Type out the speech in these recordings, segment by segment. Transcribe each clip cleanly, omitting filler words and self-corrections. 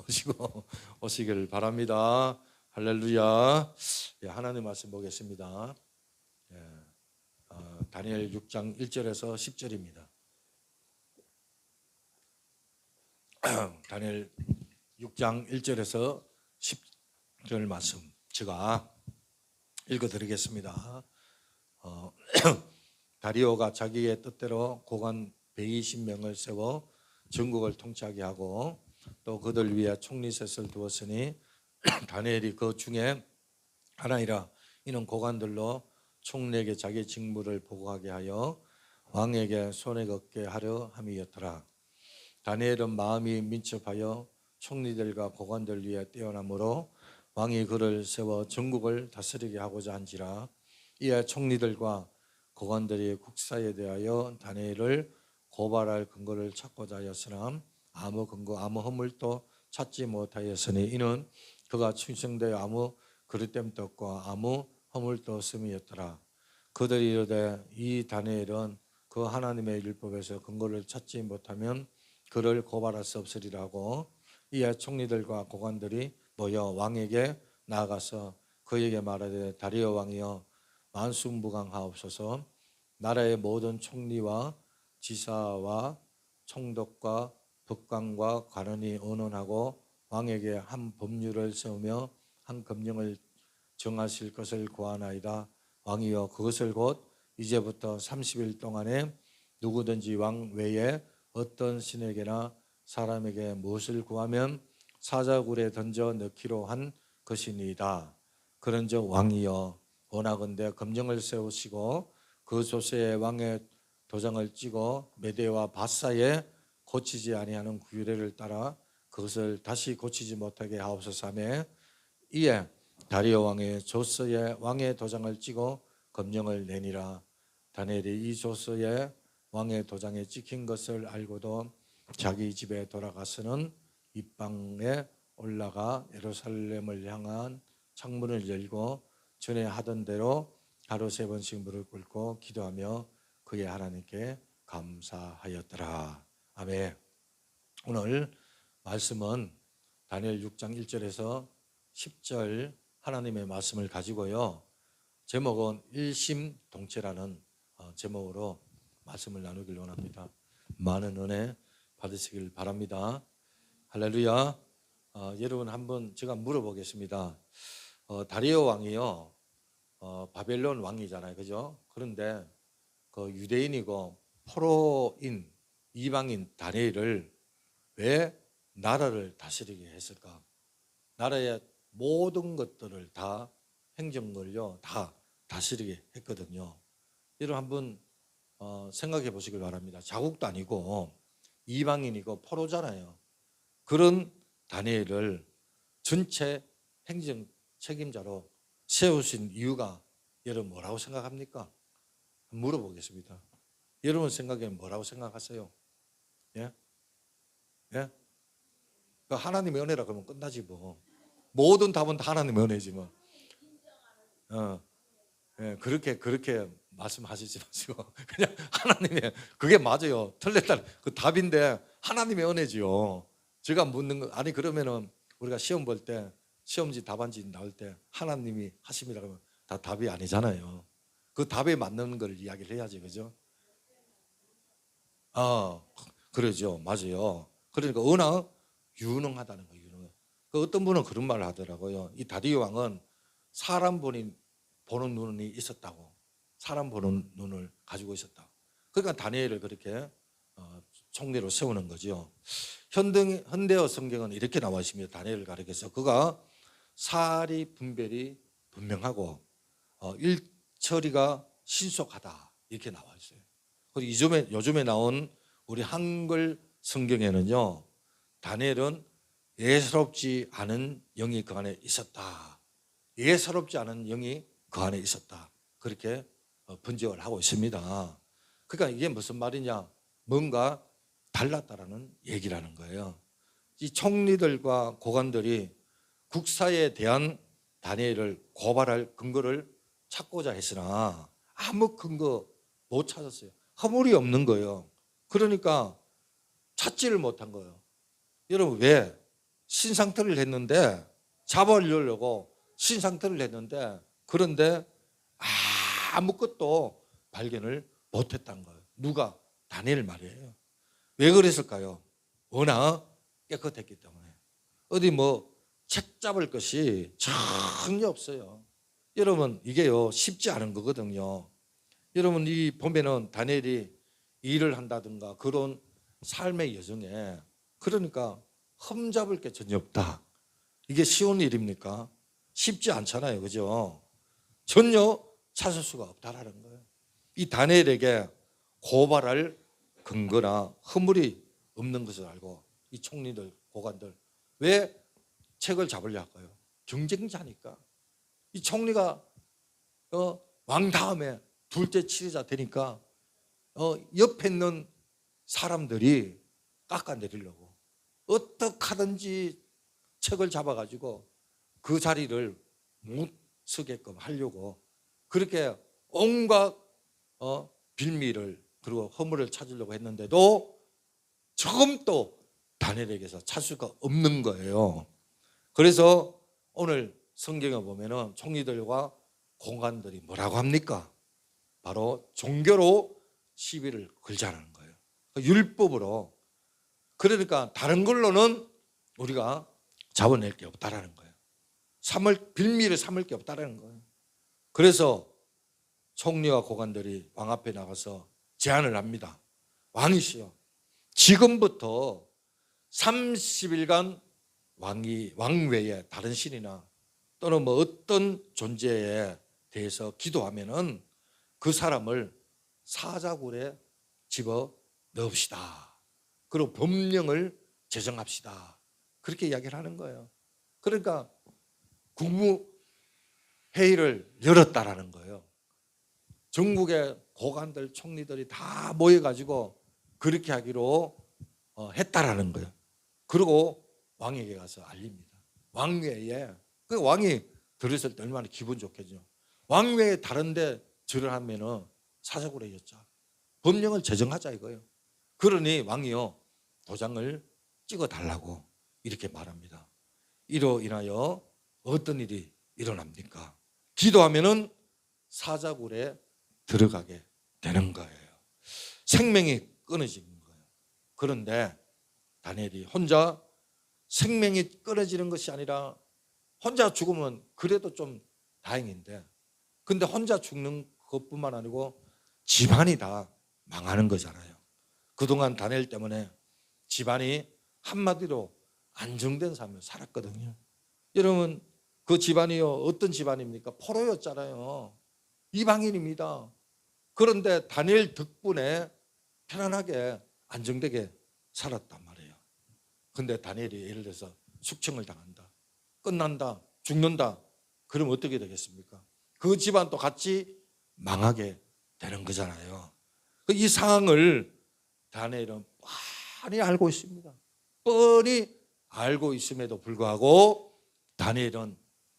모시고 오시길 바랍니다. 할렐루야. 예, 하나님 말씀 보겠습니다. 예, 다니엘 6장 1절에서 10절입니다. 다니엘 6장 1절에서 10절 말씀 제가 읽어드리겠습니다. 다리오가 자기의 뜻대로 고관 120명을 세워 전국을 통치하게 하고 또 그들 위에 총리셋을 두었으니 다니엘이 그 중에 하나이라. 이는 고관들로 총리에게 자기 직무를 보고하게 하여 왕에게 손에 걷게 하려 함이었더라. 다니엘은 마음이 민첩하여 총리들과 고관들 위에 뛰어나므로 왕이 그를 세워 전국을 다스리게 하고자 한지라. 이에 총리들과 고관들이 국사에 대하여 다니엘을 고발할 근거를 찾고자 하였으나 아무 근거 아무 허물도 찾지 못하였으니 이는 그가 충성되어 아무 그릇됨도 없고 아무 허물도 없음이었더라. 그들이 이르되 이 다니엘은 그 하나님의 율법에서 근거를 찾지 못하면 그를 고발할 수 없으리라고. 이에 총리들과 고관들이 모여 왕에게 나아가서 그에게 말하되 다리오 왕이여 만수무강하옵소서. 나라의 모든 총리와 지사와 총독과 법관과 관원이 의논하고 왕에게 한 법률을 세우며 한 금령을 정하실 것을 구하나이다. 왕이여 그것을 곧 이제부터 30일 동안에 누구든지 왕 외에 어떤 신에게나 사람에게 무엇을 구하면 사자굴에 던져 넣기로 한 것이니이다. 그런즉 왕이여 원하건대 금령을 세우시고 그 조서에 왕의 도장을 찍어 메대와 바사에 고치지 아니하는 규례를 따라 그것을 다시 고치지 못하게 하옵소서 하며 이에 다리오 왕의 조서에 왕의 도장을 찍어 금령을 내니라. 다니엘이 이 조서에 왕의 도장에 찍힌 것을 알고도 자기 집에 돌아가서는 입방에 올라가 예루살렘을 향한 창문을 열고 전에 하던 대로 하루 3번씩 무릎 꿇고 기도하며 그의 하나님께 감사하였더라. 아멘. 오늘 말씀은 다니엘 6장 1절에서 10절 하나님의 말씀을 가지고요. 제목은 일심동체라는 제목으로 말씀을 나누길 원합니다. 많은 은혜 받으시길 바랍니다. 할렐루야. 여러분 한번 제가 물어보겠습니다. 다리오 왕이요. 바벨론 왕이잖아요. 그죠? 그런데 그 유대인이고 포로인 이방인 다니엘을 왜 나라를 다스리게 했을까? 나라의 모든 것들을 다 행정을요 다 다스리게 했거든요. 여러분 한번 생각해 보시길 바랍니다. 자국도 아니고 이방인이고 포로잖아요. 그런 다니엘을 전체 행정 책임자로 세우신 이유가 여러분 뭐라고 생각합니까? 물어보겠습니다. 여러분 생각에 뭐라고 생각하세요? 예? 예? 하나님의 은혜라 그러면 끝나지 뭐. 모든 답은 다 하나님의 은혜지 뭐. 예, 그렇게 말씀하시지 마시고 그냥 하나님의 그게 맞아요. 틀렸다 그 답인데 하나님의 은혜지요. 제가 묻는 거 아니 그러면은 우리가 시험 볼 때 시험지 답안지 나올 때 하나님이 하심이라 그러면 다 답이 아니잖아요. 그 답에 맞는 걸 이야기를 해야지 그죠? 그러죠. 맞아요. 그러니까 워낙 유능하다는 거예요. 유능. 그 어떤 분은 그런 말을 하더라고요. 이 다리오 왕은 사람 보는 눈이 있었다고. 사람 보는 눈을 가지고 있었다. 그러니까 다니엘을 그렇게 총리로 세우는 거죠. 현대어 성경은 이렇게 나와 있습니다. 다니엘을 가리켜서 그가 사리 분별이 분명하고 일처리가 신속하다 이렇게 나와 있어요. 그리고 요즘에 나온 우리 한글 성경에는요 다니엘은 예사롭지 않은 영이 그 안에 있었다. 예사롭지 않은 영이 그 안에 있었다. 그렇게 번역을 하고 있습니다. 그러니까 이게 무슨 말이냐? 뭔가 달랐다라는 얘기라는 거예요. 이 총리들과 고관들이 국사에 대한 다니엘을 고발할 근거를 찾고자 했으나 아무 근거 못 찾았어요. 허물이 없는 거예요. 그러니까 찾지를 못한 거예요. 여러분 왜? 신상틀을 했는데 잡아오려고 신상틀을 했는데 그런데 아무것도 발견을 못했던 거예요. 누가? 다니엘 말이에요. 왜 그랬을까요? 워낙 깨끗했기 때문에. 어디 뭐 책 잡을 것이 전혀 없어요. 여러분 이게요 쉽지 않은 거거든요. 여러분 이 보면은 다니엘이 일을 한다든가 그런 삶의 여정에 그러니까 흠잡을 게 전혀 없다. 이게 쉬운 일입니까? 쉽지 않잖아요. 그죠? 전혀 찾을 수가 없다라는 거예요. 이 다니엘에게 고발할 근거나 허물이 없는 것을 알고 이 총리들, 고관들 왜 책을 잡으려 할까요? 경쟁자니까. 이 총리가 왕 다음에 둘째 치르자 되니까 옆에 있는 사람들이 깎아내리려고 어떻게 하든지 책을 잡아가지고 그 자리를 못 서게끔 하려고 그렇게 온갖 빌미를 그리고 허물을 찾으려고 했는데도 조금도 다니엘에게서 찾을 수가 없는 거예요. 그래서 오늘 성경에 보면은 총리들과 공관들이 뭐라고 합니까? 바로 종교로 시비를 걸자는 거예요. 율법으로. 그러니까 다른 걸로는 우리가 잡아낼 게 없다라는 거예요. 빌미를 삼을 게 없다라는 거예요. 그래서 총리와 고관들이 왕 앞에 나가서 제안을 합니다. 왕이시여, 지금부터 30일간 왕 외에 다른 신이나 또는 뭐 어떤 존재에 대해서 기도하면은 그 사람을 사자굴에 집어 넣읍시다. 그리고 법령을 제정합시다. 그렇게 이야기를 하는 거예요. 그러니까 국무회의를 열었다라는 거예요. 전국의 고관들, 총리들이 다 모여가지고 그렇게 하기로 했다라는 거예요. 그리고 왕에게 가서 알립니다. 왕외에 그 왕이 들었을 때 얼마나 기분 좋겠죠. 왕외에 다른데 절을 하면은 사자굴에 였자. 법령을 제정하자 이거예요. 그러니 왕이요 도장을 찍어달라고 이렇게 말합니다. 이로 인하여 어떤 일이 일어납니까? 기도하면은 사자굴에 들어가게 되는 거예요. 생명이 끊어지는 거예요. 그런데 다니엘이 혼자 생명이 끊어지는 것이 아니라 혼자 죽으면 그래도 좀 다행인데 근데 혼자 죽는 것뿐만 아니고 집안이 다 망하는 거잖아요. 그동안 다니엘 때문에 집안이 한마디로 안정된 삶을 살았거든요. 여러분 그 집안이요 어떤 집안입니까? 포로였잖아요. 이방인입니다. 그런데 다니엘 덕분에 편안하게 안정되게 살았단 말이에요. 근데 다니엘이 예를 들어서 숙청을 당한다, 끝난다, 죽는다, 그럼 어떻게 되겠습니까? 그 집안도 같이 망하게 되는 거잖아요. 이 상황을 다니엘은 뻔히 알고 있습니다. 뻔히 알고 있음에도 불구하고 다니엘은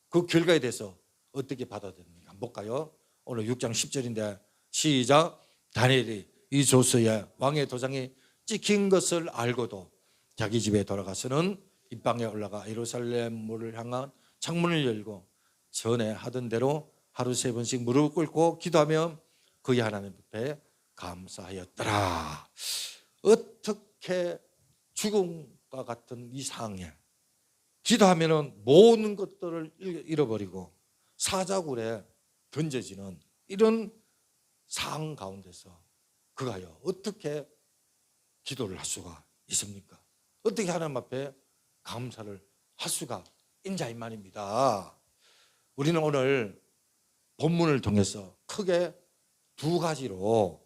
그 결과에 대해서 어떻게 받아들입니까? 한번 볼까요? 오늘 6장 10절인데 시작. 다니엘이 이 조서에 왕의 도장이 찍힌 것을 알고도 자기 집에 돌아가서는 입방에 올라가 예루살렘을 향한 창문을 열고 전에 하던 대로 하루 3번씩 무릎 꿇고 기도하며 그의 하나님 앞에 감사하였더라. 어떻게 죽음과 같은 이 상황에 기도하면은 모든 것들을 잃어버리고 사자굴에 던져지는 이런 상황 가운데서 그가요 어떻게 기도를 할 수가 있습니까? 어떻게 하나님 앞에 감사를 할 수가 있냐이 말입니다. 우리는 오늘 본문을 통해서 크게 두 가지로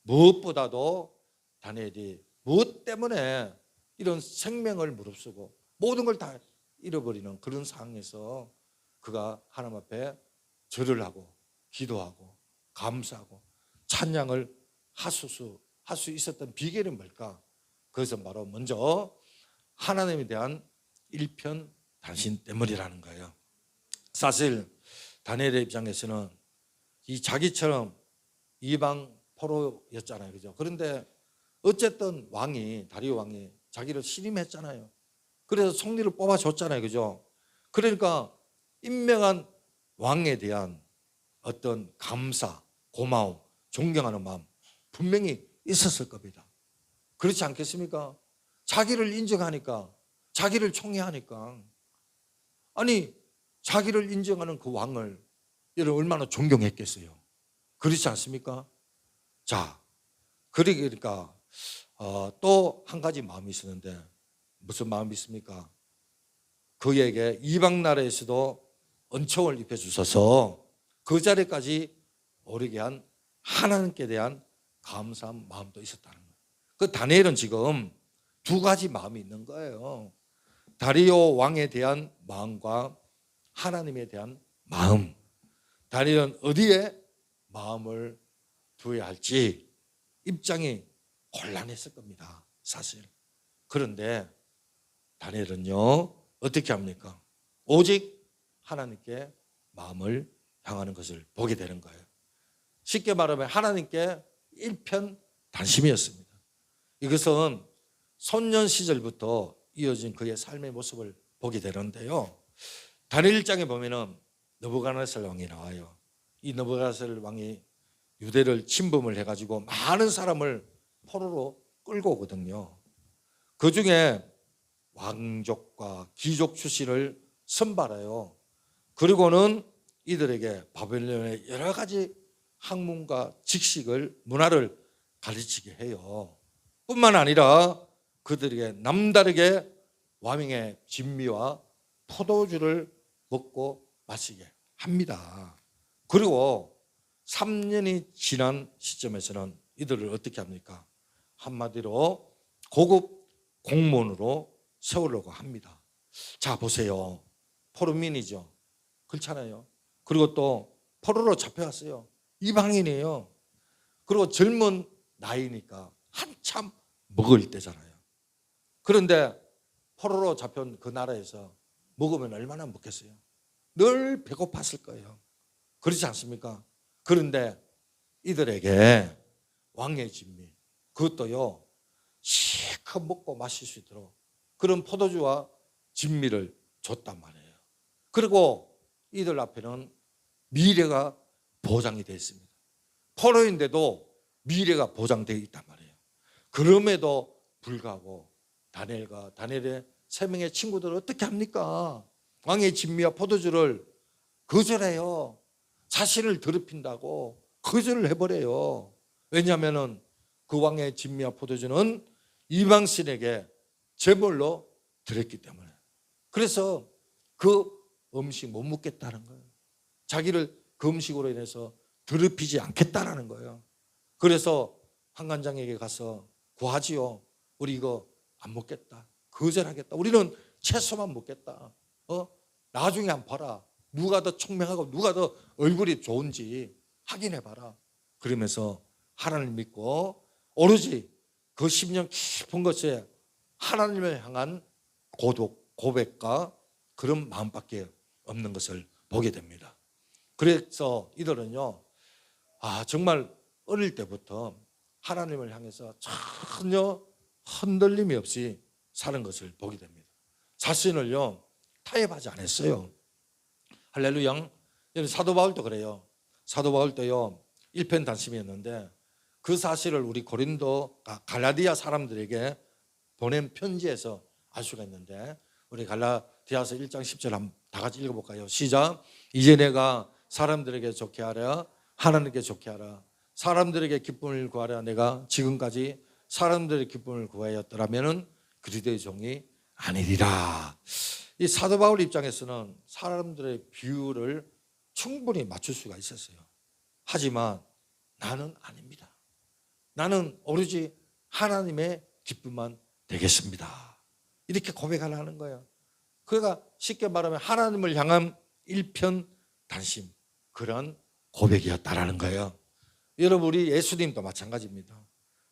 무엇보다도 다니엘이 무엇 때문에 이런 생명을 무릅쓰고 모든 걸 다 잃어버리는 그런 상황에서 그가 하나님 앞에 절을 하고 기도하고 감사하고 찬양을 할 수 있었던 비결은 뭘까? 그것은 바로 먼저 하나님에 대한 일편단심 때문이라는 거예요. 사실 다니엘의 입장에서는 이 자기처럼 이방 포로였잖아요. 그죠? 그런데 어쨌든 다리오 왕이 자기를 신임했잖아요. 그래서 총리를 뽑아줬잖아요. 그죠? 그러니까 임명한 왕에 대한 어떤 감사, 고마움, 존경하는 마음 분명히 있었을 겁니다. 그렇지 않겠습니까? 자기를 인정하니까, 자기를 총애하니까. 아니, 자기를 인정하는 그 왕을 여러분 얼마나 존경했겠어요. 그렇지 않습니까? 자, 그러니까 또 한 가지 마음이 있었는데 무슨 마음이 있습니까? 그에게 이방 나라에서도 은총을 입혀 주셔서 그 자리까지 오르게 한 하나님께 대한 감사한 마음도 있었다는 거예요. 그 다니엘은 지금 두 가지 마음이 있는 거예요. 다리오 왕에 대한 마음과 하나님에 대한 마음. 다니엘은 어디에 마음을 두어야 할지 입장이 곤란했을 겁니다. 사실. 그런데 다니엘은요 어떻게 합니까? 오직 하나님께 마음을 향하는 것을 보게 되는 거예요. 쉽게 말하면 하나님께 일편단심이었습니다. 이것은 소년 시절부터 이어진 그의 삶의 모습을 보게 되는데요. 다니엘 1장에 보면은 느부갓네살 왕이 나와요. 이 느부갓네살 왕이 유대를 침범을 해가지고 많은 사람을 포로로 끌고 오거든요. 그 중에 왕족과 귀족 출신을 선발해요. 그리고는 이들에게 바벨론의 여러 가지 학문과 지식을 문화를 가르치게 해요. 뿐만 아니라 그들에게 남다르게 왕의 진미와 포도주를 먹고 마시게 합니다. 그리고 3년이 지난 시점에서는 이들을 어떻게 합니까? 한마디로 고급 공무원으로 세우려고 합니다. 자, 보세요. 포로민이죠. 그렇잖아요. 그리고 또 포로로 잡혀왔어요. 이방인이에요. 그리고 젊은 나이니까 한참 먹을 때잖아요. 그런데 포로로 잡혀온 그 나라에서 먹으면 얼마나 먹겠어요? 늘 배고팠을 거예요. 그렇지 않습니까? 그런데 이들에게 왕의 진미, 그것도요 실컷 먹고 마실 수 있도록 그런 포도주와 진미를 줬단 말이에요. 그리고 이들 앞에는 미래가 보장이 되어 있습니다. 포로인데도 미래가 보장되어 있단 말이에요. 그럼에도 불구하고 다니엘의 세 명의 친구들은 어떻게 합니까? 왕의 진미와 포도주를 거절해요. 자신을 더럽힌다고 거절을 해버려요. 왜냐하면 그 왕의 진미와 포도주는 이방신에게 제물로 드렸기 때문에. 그래서 그 음식 못 먹겠다는 거예요. 자기를 그 음식으로 인해서 더럽히지 않겠다라는 거예요. 그래서 한관장에게 가서 구하지요. 우리 이거 안 먹겠다. 거절하겠다. 우리는 채소만 먹겠다. 나중에 한번 봐라. 누가 더 총명하고 누가 더 얼굴이 좋은지 확인해 봐라. 그러면서 하나님을 믿고 오로지 그 10년 깊은 것에 하나님을 향한 고백과 그런 마음밖에 없는 것을 보게 됩니다. 그래서 이들은요, 정말 어릴 때부터 하나님을 향해서 전혀 흔들림이 없이 사는 것을 보게 됩니다. 자신을요 타협하지 않았어요. 할렐루야. 사도 바울도 그래요. 사도 바울도요 일편단심이었는데 그 사실을 우리 갈라디아 사람들에게 보낸 편지에서 알 수가 있는데, 우리 갈라디아서 1장 10절 한번 다 같이 읽어볼까요? 시작. 이제 내가 사람들에게 좋게 하랴 하나님께 좋게 하라. 사람들에게 기쁨을 구하랴 내가 지금까지 사람들의 기쁨을 구하였더라면 그리스도의 종이 아니리라. 이 사도 바울 입장에서는 사람들의 비율을 충분히 맞출 수가 있었어요. 하지만 나는 아닙니다. 나는 오로지 하나님의 기쁨만 되겠습니다. 이렇게 고백하는 거예요. 그러니까 쉽게 말하면 하나님을 향한 일편단심, 그런 고백이었다라는 거예요. 여러분, 우리 예수님도 마찬가지입니다.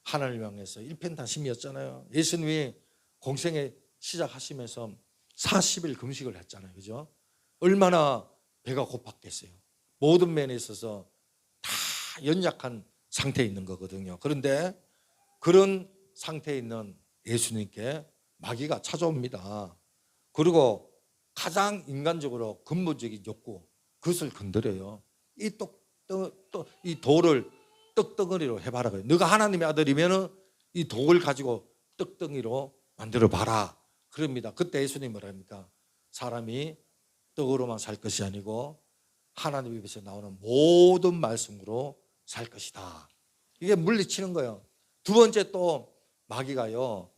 하나님을 향해서 일편단심이었잖아요. 예수님이 공생에 시작하시면서 40일 금식을 했잖아요. 그죠? 얼마나 배가 고팠겠어요. 모든 면에 있어서 다 연약한 상태에 있는 거거든요. 그런데 그런 상태에 있는 예수님께 마귀가 찾아옵니다. 그리고 가장 인간적으로 근본적인 욕구, 그것을 건드려요. 이 돌을 떡덩어리로 해봐라. 너가 하나님의 아들이면 이 돌을 가지고 떡덩이로 만들어 봐라. 그럽니다. 그때 예수님이 뭐라 합니까? 사람이 떡으로만 살 것이 아니고 하나님 입에서 나오는 모든 말씀으로 살 것이다. 이게 물리치는 거예요. 두 번째 또 마귀가요,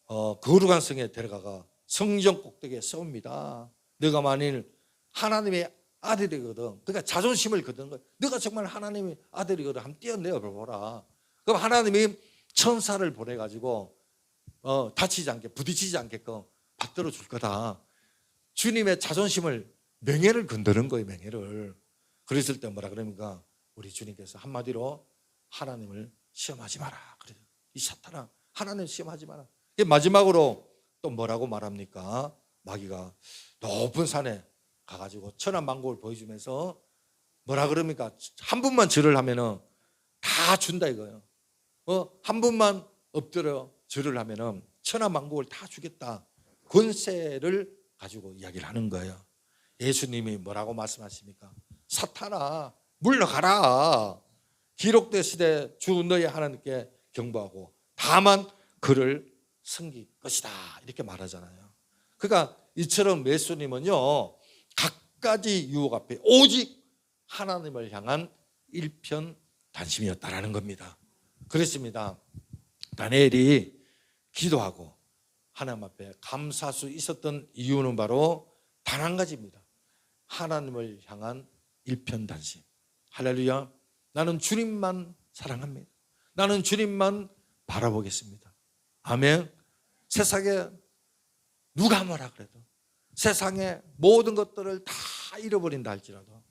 거룩한 성에 데려가가 성전 꼭대기에 세웁니다. 너가 만일 하나님의 아들이거든. 그러니까 자존심을 거두는 거예요. 너가 정말 하나님의 아들이거든. 한번 뛰어내어 보라. 그럼 하나님이 천사를 보내가지고 다치지 않게, 부딪히지 않게끔 받들어 줄 거다. 주님의 자존심을, 명예를 건드는 거예요. 명예를. 그랬을 때 뭐라 그럽니까? 우리 주님께서 한마디로 하나님을 시험하지 마라. 그래요. 이 사탄아, 하나님 시험하지 마라. 마지막으로 또 뭐라고 말합니까? 마귀가 높은 산에 가가지고 천하만국을 보여주면서 뭐라 그럽니까? 한 분만 절을 하면은 다 준다 이거예요. 한 분만 엎드려 절을 하면은 천하만국을 다 주겠다. 권세를 가지고 이야기를 하는 거예요. 예수님이 뭐라고 말씀하십니까? 사탄아, 물러가라. 기록되시되 주 너희 하나님께 경배하고 다만 그를 섬길 것이다. 이렇게 말하잖아요. 그러니까 이처럼 예수님은요, 각가지 유혹 앞에 오직 하나님을 향한 일편단심이었다라는 겁니다. 그렇습니다. 다니엘이 기도하고 하나님 앞에 감사할 수 있었던 이유는 바로 단 한 가지입니다. 하나님을 향한 일편단심. 할렐루야. 나는 주님만 사랑합니다. 나는 주님만 바라보겠습니다. 아멘. 세상에 누가 뭐라 그래도, 세상의 모든 것들을 다 잃어버린다 할지라도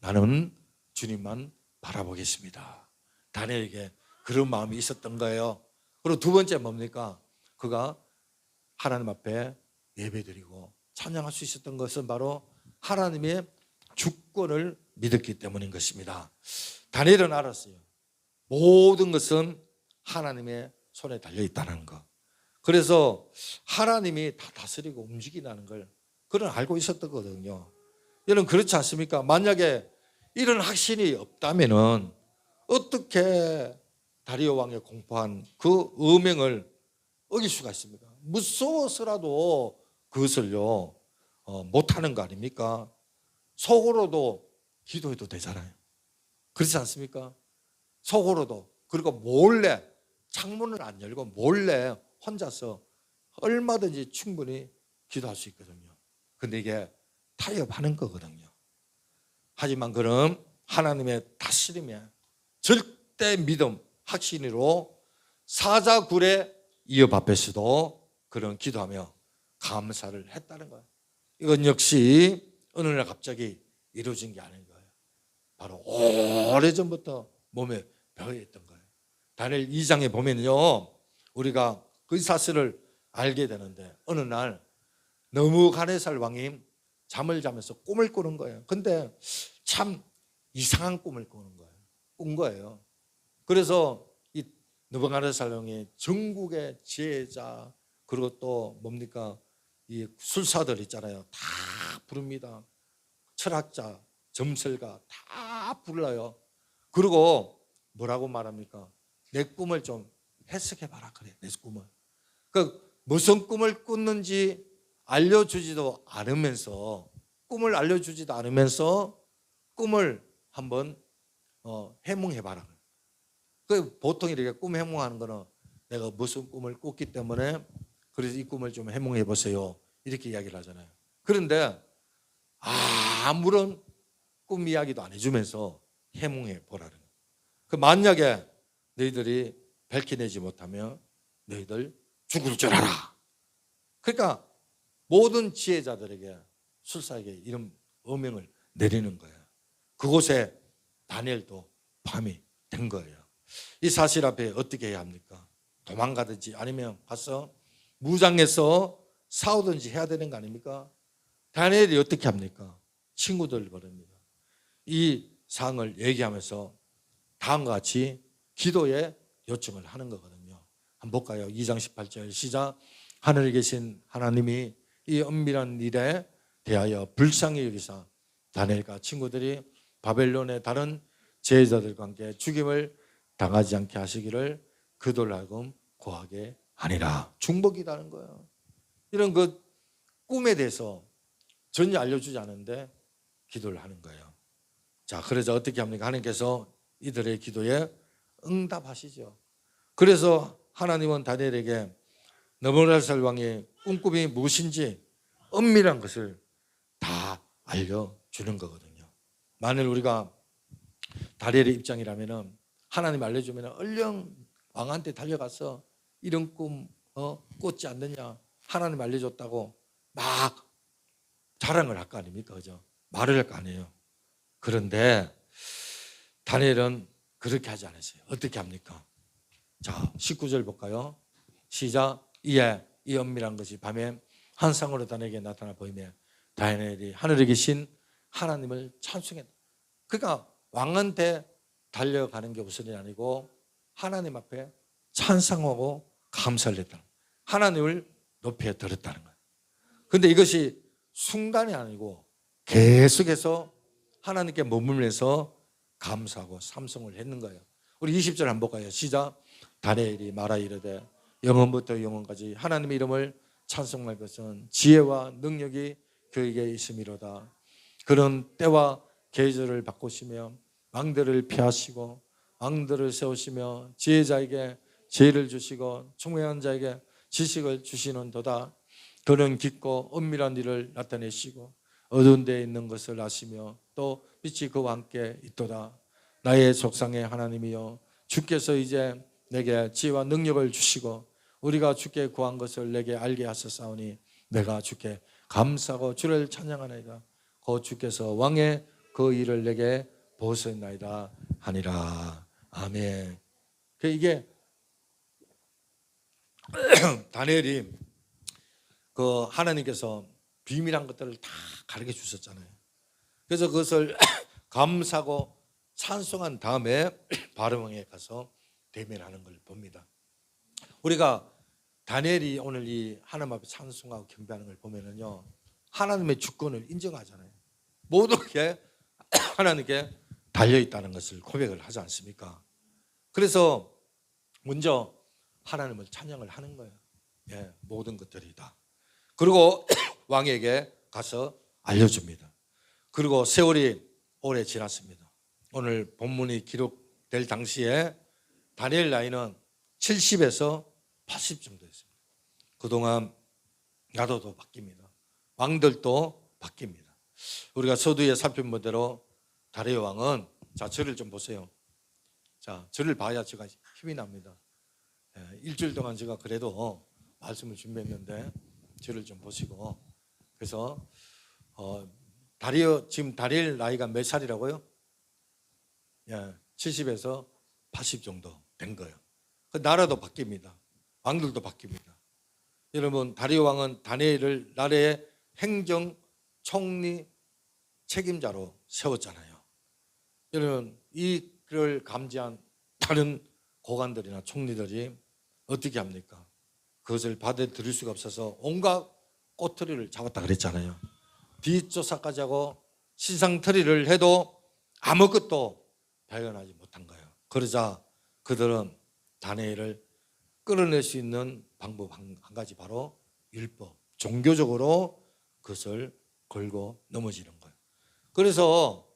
나는 주님만 바라보겠습니다. 다니엘에게 그런 마음이 있었던 거예요. 그리고 두 번째 뭡니까? 그가 하나님 앞에 예배드리고 찬양할 수 있었던 것은 바로 하나님의 주권을 믿었기 때문인 것입니다. 다니엘은 알았어요. 모든 것은 하나님의 손에 달려 있다는 것. 그래서 하나님이 다 다스리고 움직이라는 걸 그는 알고 있었던 거거든요. 여러분 그렇지 않습니까? 만약에 이런 확신이 없다면은 어떻게 다리오 왕이 공포한 그 어명을 어길 수가 있습니까? 무서워서라도 그것을요 못하는 거 아닙니까? 속으로도 기도해도 되잖아요. 그렇지 않습니까? 속으로도. 그리고 몰래 창문을 안 열고 몰래 혼자서 얼마든지 충분히 기도할 수 있거든요. 근데 이게 타협하는 거거든요. 하지만 그럼 하나님의 다스림에 절대 믿음, 확신으로 사자굴에 이어 앞에서도 그런 기도하며 감사를 했다는 거예요. 이건 역시 어느 날 갑자기 이루어진 게 아닌 거예요. 바로 오래전부터 몸에 배어있던 거예요. 다니엘 2장에 보면요, 우리가 그 사실을 알게 되는데 어느 날 느부갓네살 왕이 잠을 자면서 꿈을 꾸는 거예요. 근데 참 이상한 꿈을 꾸는 거예요. 꾼 거예요. 그래서 이 느부갓네살 왕이 전국의 지혜자 그리고 또 뭡니까? 이 술사들 있잖아요. 다 부릅니다. 철학자, 점설가 다 불러요. 그리고 뭐라고 말합니까? 내 꿈을 좀 해석해봐라 그래. 내 꿈을. 그 무슨 꿈을 꿨는지 알려주지도 않으면서 꿈을 알려주지도 않으면서 꿈을 한번 해몽해봐라. 그 보통 이렇게 꿈 해몽하는 거는 내가 무슨 꿈을 꿨기 때문에 그래서 이 꿈을 좀 해몽해 보세요. 이렇게 이야기를 하잖아요. 그런데 아무런 꿈 이야기도 안 해주면서 해몽해 보라는 거예요. 그 만약에 너희들이 밝혀내지 못하면 너희들 죽을 줄 알아. 그러니까 모든 지혜자들에게 술사에게 이런 어명을 내리는 거예요. 그곳에 다니엘도 밤이 된 거예요. 이 사실 앞에 어떻게 해야 합니까? 도망가든지 아니면 가서 무장해서 싸우든지 해야 되는 거 아닙니까? 다니엘이 어떻게 합니까? 친구들 부릅니다. 이 상을 얘기하면서 다음과 같이 기도에 요청을 하는 거거든요. 한번 볼까요? 2장 18절 시작. 하늘에 계신 하나님이 이 은밀한 일에 대하여 불쌍히 여기사 다니엘과 친구들이 바벨론의 다른 제자들과 함께 죽임을 당하지 않게 하시기를 그들로 하여금 구하게 하니라. 중복이라는 거예요. 이런 그 꿈에 대해서 전혀 알려주지 않은데 기도를 하는 거예요. 자, 그래서 어떻게 합니까? 하나님께서 이들의 기도에 응답하시죠. 그래서 하나님은 다니엘에게 느부갓네살 왕의 꿈꿈이 무엇인지 은밀한 것을 다 알려주는 거거든요. 만일 우리가 다니엘의 입장이라면 하나님 알려주면 얼른 왕한테 달려가서 이런 꿈 꿨지 않느냐, 하나님 알려줬다고 막 자랑을 할 거 아닙니까? 그죠? 말을 할 거 아니에요. 그런데 다니엘은 그렇게 하지 않았어요. 어떻게 합니까? 자, 19절 볼까요? 시작. 이에 이 은밀한 것이 밤에 한 쌍으로 다니엘에게 나타나 보이며 다니엘이 하늘에 계신 하나님을 찬송했다. 그러니까 왕한테 달려가는 게 우선이 아니고 하나님 앞에 찬송하고 감사를 했다. 하나님을 높여 들었다는 거예요. 그런데 이것이 순간이 아니고 계속해서 하나님께 머물면서 감사하고 삼성을 했는 거예요. 우리 20절 한번 볼까요? 시작. 다니엘이 말하 이르되 영원부터 영원까지 하나님의 이름을 찬송할 것은 지혜와 능력이 그에게 있음이로다. 그런 때와 계절을 바꾸시며 왕들을 피하시고 왕들을 세우시며 지혜자에게 지혜를 주시고 총명한 자에게 지식을 주시는도다. 그는 깊고 은밀한 일을 나타내시고 어두운 데에 있는 것을 아시며 또 빛이 그와 함께 있도다. 나의 속상의 하나님이여, 주께서 이제 내게 지혜와 능력을 주시고 우리가 주께 구한 것을 내게 알게 하셨사오니 내가 주께 감사하고 주를 찬양하나이다. 곧 주께서 왕의 그 일을 내게 보셨나이다 하니라. 아멘. 이게 다니엘이 그 하나님께서 비밀한 것들을 다 가르쳐 주셨잖아요. 그래서 그것을 감사하고 찬송한 다음에 바로왕에 가서 대면하는 걸 봅니다. 우리가 다니엘이 오늘 이 하나님 앞에 찬송하고 경배하는 걸 보면은요, 하나님의 주권을 인정하잖아요. 모든 게 하나님께 달려 있다는 것을 고백을 하지 않습니까? 그래서 먼저 하나님을 찬양을 하는 거예요. 예, 모든 것들이 다. 그리고 왕에게 가서 알려줍니다. 그리고 세월이 오래 지났습니다. 오늘 본문이 기록될 당시에 다니엘 나이는 70에서 80 정도 됐습니다. 그동안 나라도 바뀝니다. 왕들도 바뀝니다. 우리가 서두에 살펴본 대로 다리오 왕은, 자, 저를 좀 보세요. 자, 저를 봐야 제가 힘이 납니다. 일주일 동안 제가 그래도 말씀을 준비했는데 저를 좀 보시고. 그래서 지금 다리엘 나이가 몇 살이라고요? 70에서 80 정도 된 거예요. 나라도 바뀝니다. 왕들도 바뀝니다. 여러분, 다리오 왕은 다니엘을 나라의 행정 총리 책임자로 세웠잖아요. 여러분, 이를 감지한 다른 고관들이나 총리들이 어떻게 합니까? 그것을 받아들일 수가 없어서 온갖 꼬투리를 잡았다 그랬잖아요. 뒷조사까지 하고 시상털이를 해도 아무것도 발견하지 못한 거예요. 그러자 그들은 다니엘을 끌어낼 수 있는 방법 한 가지, 바로 율법, 종교적으로 그것을 걸고 넘어지는 거예요. 그래서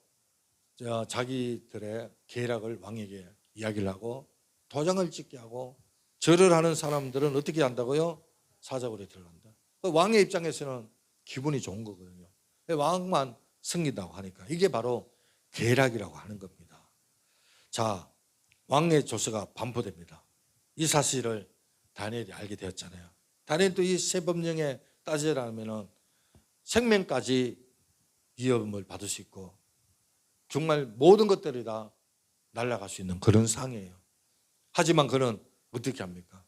자기들의 계략을 왕에게 이야기를 하고 도장을 찍게 하고 절을 하는 사람들은 어떻게 한다고요? 사자굴에 들어간다. 왕의 입장에서는 기분이 좋은 거거든요. 왕만 승리다고 하니까 이게 바로 계략이라고 하는 겁니다. 자, 왕의 조서가 반포됩니다. 이 사실을 다니엘이 알게 되었잖아요. 다니엘도 이 세 법령에 따지라면은 생명까지 위험을 받을 수 있고 정말 모든 것들이 다 날아갈 수 있는 그런 상이에요. 하지만 그는 어떻게 합니까?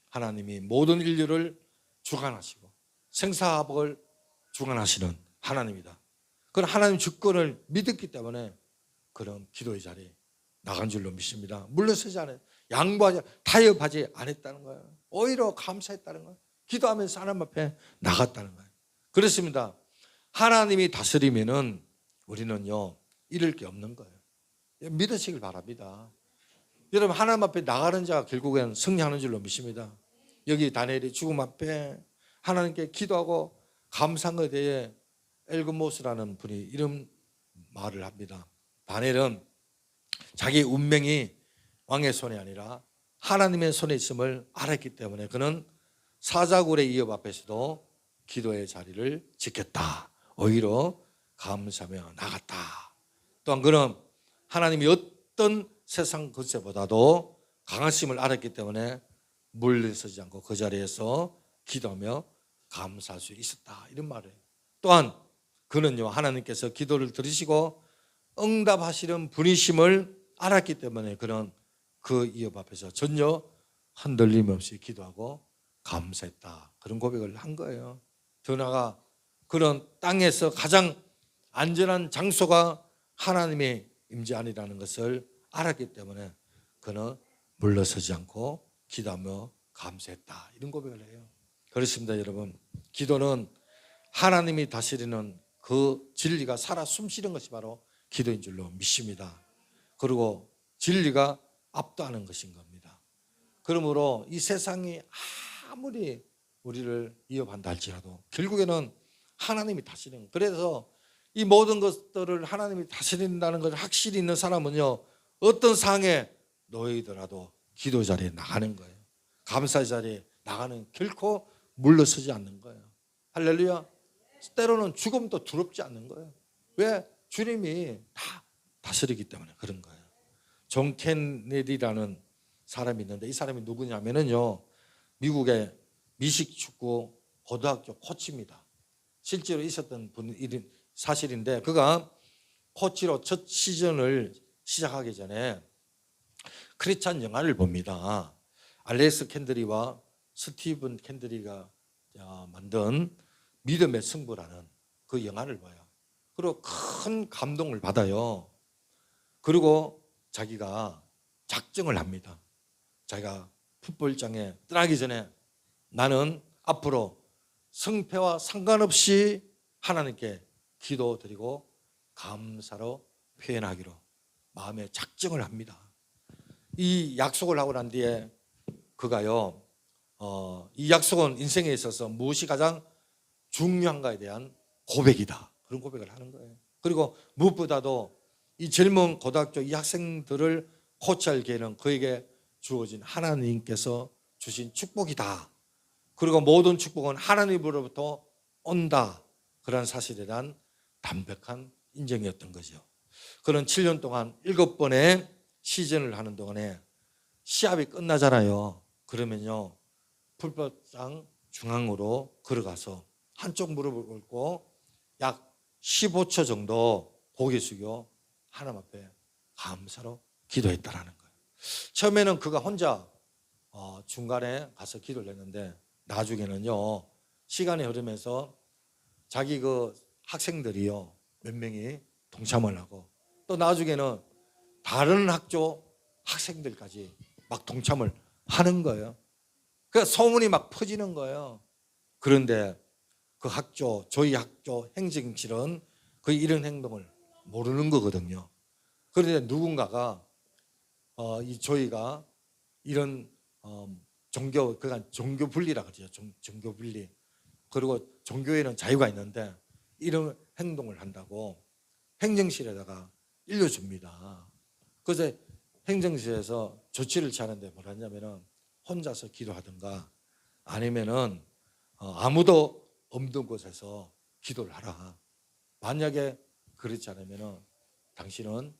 하나님이 모든 인류를 주관하시고 생사화복을 주관하시는 하나님이다. 그런 하나님 주권을 믿었기 때문에 그런 기도의 자리에 나간 줄로 믿습니다. 물러서지 않아요. 양보하지, 타협하지 않았다는 거예요. 오히려 감사했다는 거예요. 기도하면서 하나님 앞에 나갔다는 거예요. 그렇습니다. 하나님이 다스리면은 우리는요 잃을 게 없는 거예요. 믿으시길 바랍니다. 여러분, 하나님 앞에 나가는 자가 결국에는 승리하는 줄로 믿습니다. 여기 다니엘이 죽음 앞에 하나님께 기도하고 감사한 것에 대해 엘그모스라는 분이 이런 말을 합니다. 다니엘은 자기의 운명이 왕의 손에 아니라 하나님의 손에 있음을 알았기 때문에 그는 사자굴의 위협 앞에서도 기도의 자리를 지켰다. 오히려 감사하며 나갔다. 또한 그는 하나님이 어떤 세상 것보다도 강하심을 알았기 때문에 물러서지 않고 그 자리에서 기도하며 감사할 수 있었다. 이런 말이에요. 또한 그는요 하나님께서 기도를 들으시고 응답하시는 분이심을 알았기 때문에 그는 그 위협 앞에서 전혀 흔들림 없이 기도하고 감사했다. 그런 고백을 한 거예요. 더 나아가 그런 땅에서 가장 안전한 장소가 하나님의 임재 안이라는 것을 알았기 때문에 그는 물러서지 않고 기도하며 감사했다. 이런 고백을 해요. 그렇습니다, 여러분. 기도는 하나님이 다스리는 그 진리가 살아 숨쉬는 것이 바로 기도인 줄로 믿습니다. 그리고 진리가 압도하는 것인 겁니다. 그러므로 이 세상이 아무리 우리를 위협한다 할지라도 결국에는 하나님이 다스리는, 그래서 이 모든 것들을 하나님이 다스린다는 것을 확실히 있는 사람은요 어떤 상황에 놓이더라도 기도 자리에 나가는 거예요. 감사 자리에 나가는, 결코 물러서지 않는 거예요. 할렐루야. 때로는 죽음도 두렵지 않는 거예요. 왜? 주님이 다 다스리기 때문에 그런 거예요. 존 케네디라는 사람이 있는데 이 사람이 누구냐면요 미국의 미식축구 고등학교 코치입니다. 실제로 있었던 사실인데 그가 코치로 첫 시즌을 시작하기 전에 크리스찬 영화를 봅니다. 알렉스 캔드리와 스티븐 캔드리가 만든 믿음의 승부라는 그 영화를 봐요. 그리고 큰 감동을 받아요. 그리고 자기가 작정을 합니다. 자기가 풋볼장에 떠나기 전에 나는 앞으로 성패와 상관없이 하나님께 기도드리고 감사로 표현하기로 마음에 작정을 합니다. 이 약속을 하고 난 뒤에 그가요 이 약속은 인생에 있어서 무엇이 가장 중요한가에 대한 고백이다. 그런 고백을 하는 거예요. 그리고 무엇보다도 이 젊은 고등학교 이 학생들을 코치할 기회는 그에게 주어진 하나님께서 주신 축복이다. 그리고 모든 축복은 하나님으로부터 온다. 그런 사실에 대한 담백한 인정이었던 거죠. 그는 7년 동안 7번의 시즌을 하는 동안에 시합이 끝나잖아요. 그러면요 풀밭장 중앙으로 걸어가서 한쪽 무릎을 꿇고 약 15초 정도 고개 숙여 하나님 앞에 감사로 기도했다라는 거예요. 처음에는 그가 혼자 중간에 가서 기도를 했는데 나중에는요 시간이 흐르면서 자기 그 학생들이요 몇 명이 동참을 하고 또 나중에는 다른 학교 학생들까지 막 동참을 하는 거예요. 그러니까 소문이 막 퍼지는 거예요. 그런데 그 학교, 저희 학교 행정실은 그 이런 행동을 모르는 거거든요. 그런데 누군가가 이 저희가 이런 종교, 그러니까 종교 분리라 그러죠. 종교 분리. 그리고 종교에는 자유가 있는데 이런 행동을 한다고 행정실에다가 일러줍니다. 그래서 행정실에서 조치를 취하는데 뭐라 하냐면은 혼자서 기도하든가 아니면은 아무도 없는 곳에서 기도를 하라. 만약에 그렇지 않으면은 당신은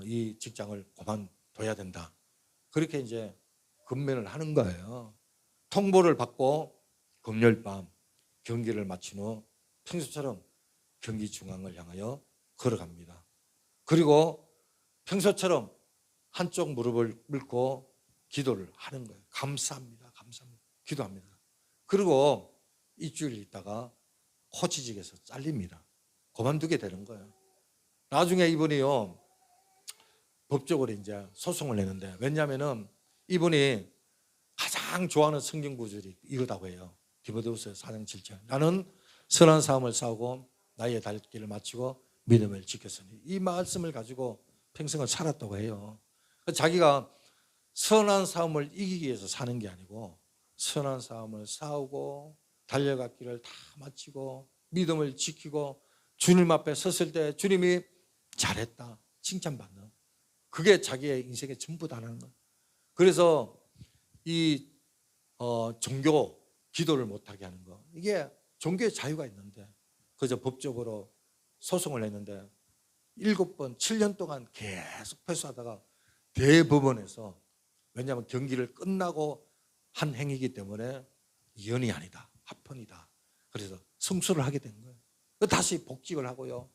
이 직장을 그만둬야 된다. 그렇게 이제 권면을 하는 거예요. 통보를 받고 금요일 밤 경기를 마친 후 평소처럼 경기 중앙을 향하여 걸어갑니다. 그리고 평소처럼 한쪽 무릎을 꿇고 기도를 하는 거예요. 감사합니다. 감사합니다. 기도합니다. 그리고 일주일 있다가 코치직에서 잘립니다. 그만두게 되는 거예요. 나중에 이분이요 법적으로 이제 소송을 내는데 왜냐하면은 이분이 가장 좋아하는 성경 구절이 이거다고 해요. 디모데후서 4장 7절. 나는 선한 싸움을 싸우고 나의 달 길을 마치고 믿음을 지켰으니, 이 말씀을 가지고 평생을 살았다고 해요. 자기가 선한 싸움을 이기기 위해서 사는 게 아니고 선한 싸움을 싸우고 달려갔기를 다 마치고 믿음을 지키고 주님 앞에 섰을 때 주님이 잘했다 칭찬받는, 그게 자기의 인생의 전부다라는 거예요. 그래서 이 종교 기도를 못하게 하는 거, 이게 종교의 자유가 있는데 그저 법적으로 소송을 했는데 7번 7년 동안 계속 패소하다가 대법원에서, 왜냐하면 경기를 끝나고 한 행위이기 때문에 연이 아니다 합헌이다, 그래서 승소를 하게 된 거예요. 다시 복직을 하고요,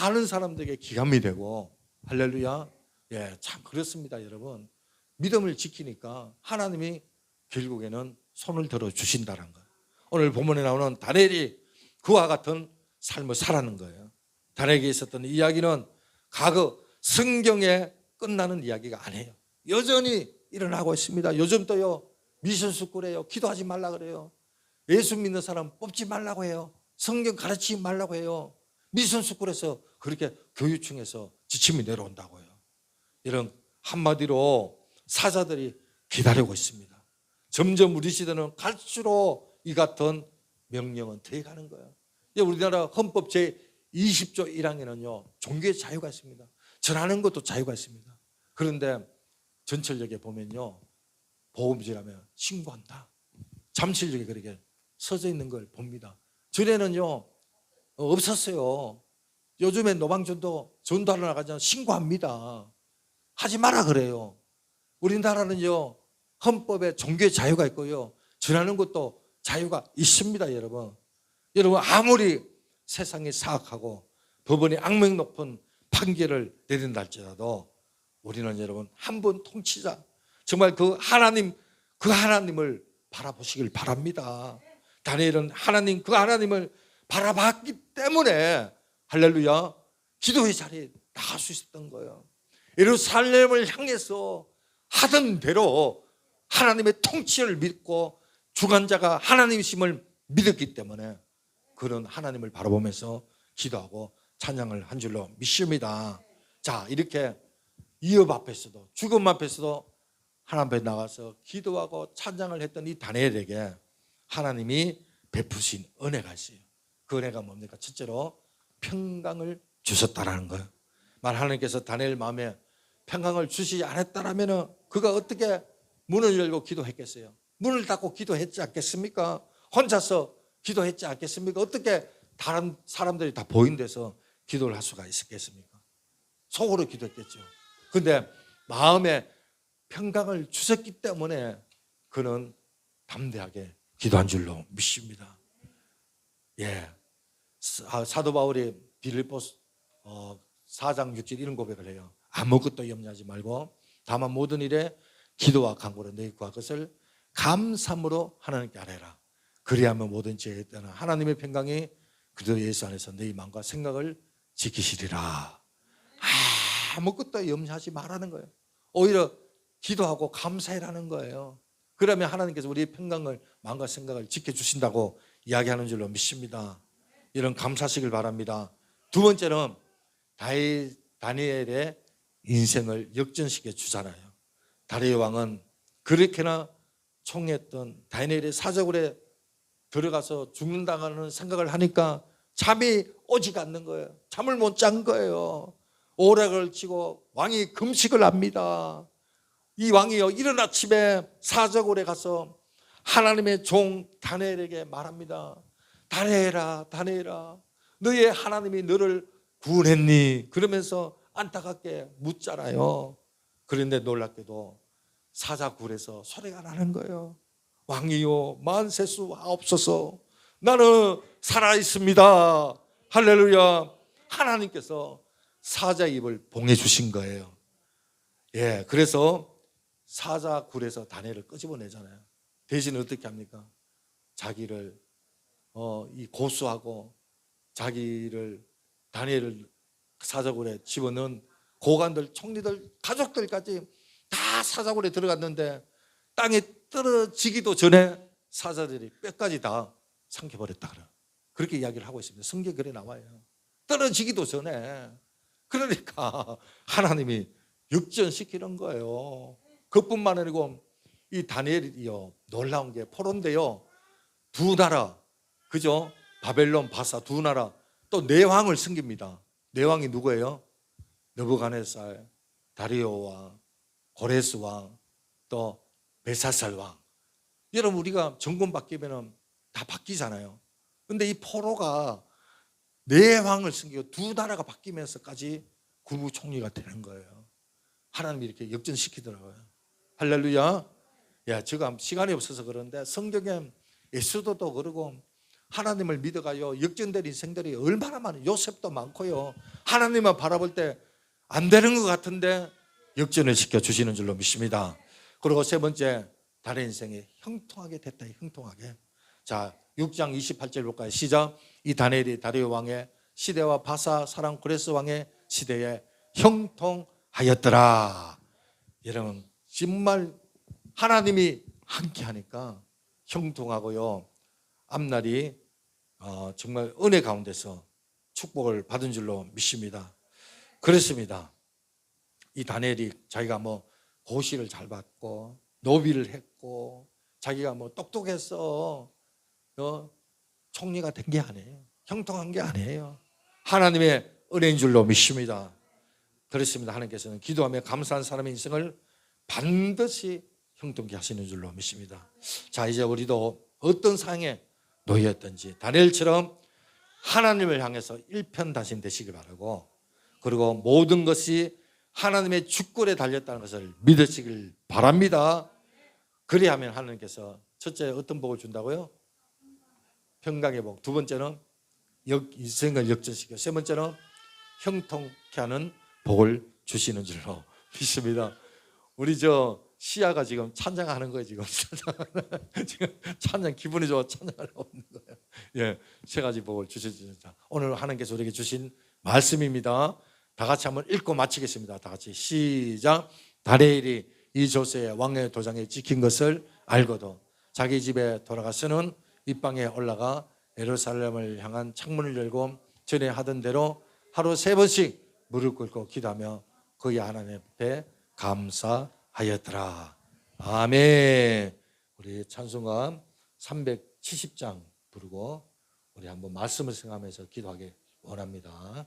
많은 사람들에게 기감이 되고. 할렐루야. 예, 참 그렇습니다 여러분. 믿음을 지키니까 하나님이 결국에는 손을 들어 주신다는 거예요. 오늘 본문에 나오는 다니엘이 그와 같은 삶을 살아는 거예요. 다니엘에게 있었던 이야기는 과거 성경에 끝나는 이야기가 아니에요. 여전히 일어나고 있습니다. 요즘도요, 미션스쿨에요 기도하지 말라 그래요. 예수 믿는 사람 뽑지 말라고 해요. 성경 가르치지 말라고 해요. 미션스쿨에서 그렇게 교육청에서 지침이 내려온다고 해요. 이런 한마디로 사자들이 기다리고 있습니다. 점점 우리 시대는 갈수록 이 같은 명령은 돼가는 거예요. 우리나라 헌법 제20조 1항에는요 종교의 자유가 있습니다. 전하는 것도 자유가 있습니다. 그런데 전철역에 보면요, 보험질하면 신고한다, 잠실역에 그렇게 써져 있는 걸 봅니다. 전에는요 없었어요. 요즘에 노방전도 전도하러 나가잖아요, 신고합니다. 하지 마라 그래요. 우리나라는요 헌법에 종교의 자유가 있고요, 전하는 것도 자유가 있습니다. 여러분 아무리 세상이 사악하고 법원이 악명 높은 판결을 내린다 할지라도 우리는 여러분 한 분 통치자, 정말 그 하나님을 바라보시길 바랍니다. 다니엘은 그 하나님을 바라봤기 때문에 할렐루야 기도의 자리에 나갈 수 있었던 거예요. 예루살렘을 향해서 하던 대로 하나님의 통치를 믿고 주관자가 하나님이심을 믿었기 때문에 그런 하나님을 바라보면서 기도하고 찬양을 한 줄로 믿습니다. 자, 이렇게 위협 앞에서도 죽음 앞에서도 하나님 앞에 나가서 기도하고 찬양을 했던 이 다니엘에게 하나님이 베푸신 은혜가 있어요. 그 은혜가 뭡니까? 첫째로 평강을 주셨다라는 거예요. 만 하나님께서 다니엘 마음에 평강을 주시지 않았다라면 그가 어떻게 문을 열고 기도했겠어요? 문을 닫고 기도했지 않겠습니까? 혼자서 기도했지 않겠습니까? 어떻게 다른 사람들이 다 보인 데서 기도를 할 수가 있었겠습니까? 속으로 기도했겠죠. 그런데 마음에 평강을 주셨기 때문에 그는 담대하게 기도한 줄로 믿습니다. 예, 사도 바울이 빌립보서 4장 6절 이런 고백을 해요. 아무것도 염려하지 말고 다만 모든 일에 기도와 간구로 너희 구할 것을 감사함으로 하나님께 아뢰라. 그리하면 모든 죄에 떠나 하나님의 평강이 그리스도 예수 안에서 너희 마음과 생각을 지키시리라. 아무것도 염려하지 말라는 거예요. 오히려 기도하고 감사해라는 거예요. 그러면 하나님께서 우리의 평강을 마음과 생각을 지켜주신다고 이야기하는 줄로 믿습니다. 이런 감사하시길 바랍니다. 두 번째는 다니엘의 인생을 역전시켜 주잖아요. 다리의 왕은 그렇게나 총했던 다니엘의 사자굴에 들어가서 죽는다는 생각을 하니까 잠이 오지가 않는 거예요. 잠을 못 잔 거예요. 오락을 치고 왕이 금식을 합니다. 이 왕이요 이른 아침에 사자굴에 가서 하나님의 종 다니엘에게 말합니다. 다니엘아, 다니엘아, 너의 하나님이 너를 구원했니? 그러면서 안타깝게 묻잖아요. 그런데 놀랍게도 사자굴에서 소리가 나는 거예요. 왕이요 만세수하옵소서, 나는 살아있습니다. 할렐루야. 하나님께서 사자 입을 봉해 주신 거예요. 예, 그래서 사자굴에서 다니엘을 끄집어내잖아요. 대신 어떻게 합니까? 자기를 이 고수하고 자기를 다니엘을 사자굴에 집어넣은 고관들, 총리들, 가족들까지 다 사자굴에 들어갔는데 땅에 떨어지기도 전에 사자들이 뼈까지 다 삼켜버렸다 그래요. 그렇게 이야기를 하고 있습니다. 성경에 그래 나와요. 떨어지기도 전에. 그러니까 하나님이 역전시키는 거예요. 그뿐만 아니고 이 다니엘이요, 놀라운 게 포로인데요, 두 나라, 그죠? 바벨론, 바사 두 나라, 또 네 왕을 섬깁니다. 네 왕이 누구예요? 느부갓네살, 다리오 왕, 고레스 왕, 또 벨사살 왕. 여러분, 우리가 정권 바뀌면 다 바뀌잖아요. 근데 이 포로가 네 왕을 섬기고 두 나라가 바뀌면서까지 국무총리가 되는 거예요. 하나님이 이렇게 역전시키더라고요. 할렐루야. 야, 제가 시간이 없어서 그런데 성경에 예수도도 그러고 하나님을 믿어가요 역전된 인생들이 얼마나 많아요. 요셉도 많고요. 하나님만 바라볼 때 안 되는 것 같은데 역전을 시켜주시는 줄로 믿습니다. 그리고 세 번째, 다른 인생이 형통하게 됐다. 형통하게. 자, 6장 28절 볼까요? 시작. 이 다니엘이 다리오 왕의 시대와 바사 사람 고레스 왕의 시대에 형통하였더라. 여러분, 정말 하나님이 함께 하니까 형통하고요, 앞날이 정말 은혜 가운데서 축복을 받은 줄로 믿습니다. 그렇습니다. 이 다니엘이 자기가 뭐 고시를 잘 받고 노비를 했고 자기가 뭐 똑똑해서 총리가 된 게 아니에요. 형통한 게 아니에요. 하나님의 은혜인 줄로 믿습니다. 그렇습니다. 하나님께서는 기도하며 감사한 사람의 인생을 반드시 형통케 하시는 줄로 믿습니다. 자, 이제 우리도 어떤 상황에 놓였든지 다니엘처럼 하나님을 향해서 일편단심 되시길 바라고, 그리고 모든 것이 하나님의 주권에 달렸다는 것을 믿으시길 바랍니다. 그리하면 하나님께서 첫째 어떤 복을 준다고요? 평강의 복. 두 번째는 인생을 역전시켜. 세 번째는 형통케 하는 복을 주시는 줄로 믿습니다. 우리 시아가 지금 찬양하는 거예요. 지금 찬양 기분이 좋아 찬양하려고 하는 거예요. 예, 세 가지 복을 주시죠. 오늘 하나님께서 우리에게 주신 말씀입니다. 다 같이 한번 읽고 마치겠습니다. 다 같이 시작. 다니엘이 이 조세의 왕의 도장에 찍힌 것을 알고도 자기 집에 돌아가서는 윗방에 올라가 예루살렘을 향한 창문을 열고 전에 하던 대로 하루 3번씩 무릎 꿇고 기도하며 그의 하나님 앞에 감사하였더라. 아멘. 우리 찬송가 370장 부르고 우리 한번 말씀을 생각하면서 기도하기 원합니다.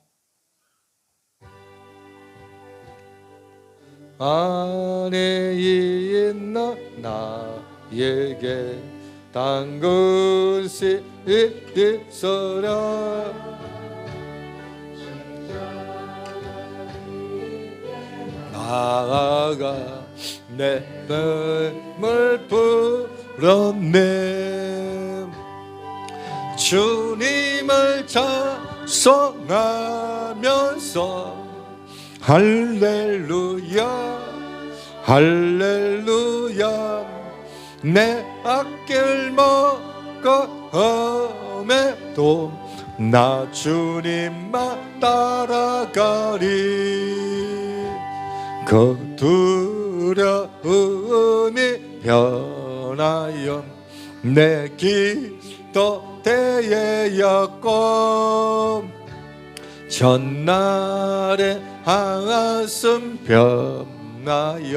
안에 있나 나에게 단 것이 있어라. 나아가 내 맘을 풀었네. 주님을 찬송하면서 할렐루야 할렐루야. 내 앞길 먹어매도 나 주님만 따라가리. 그 두려움이 변하여 내 기도 대예였고 전날에 한숨 변하여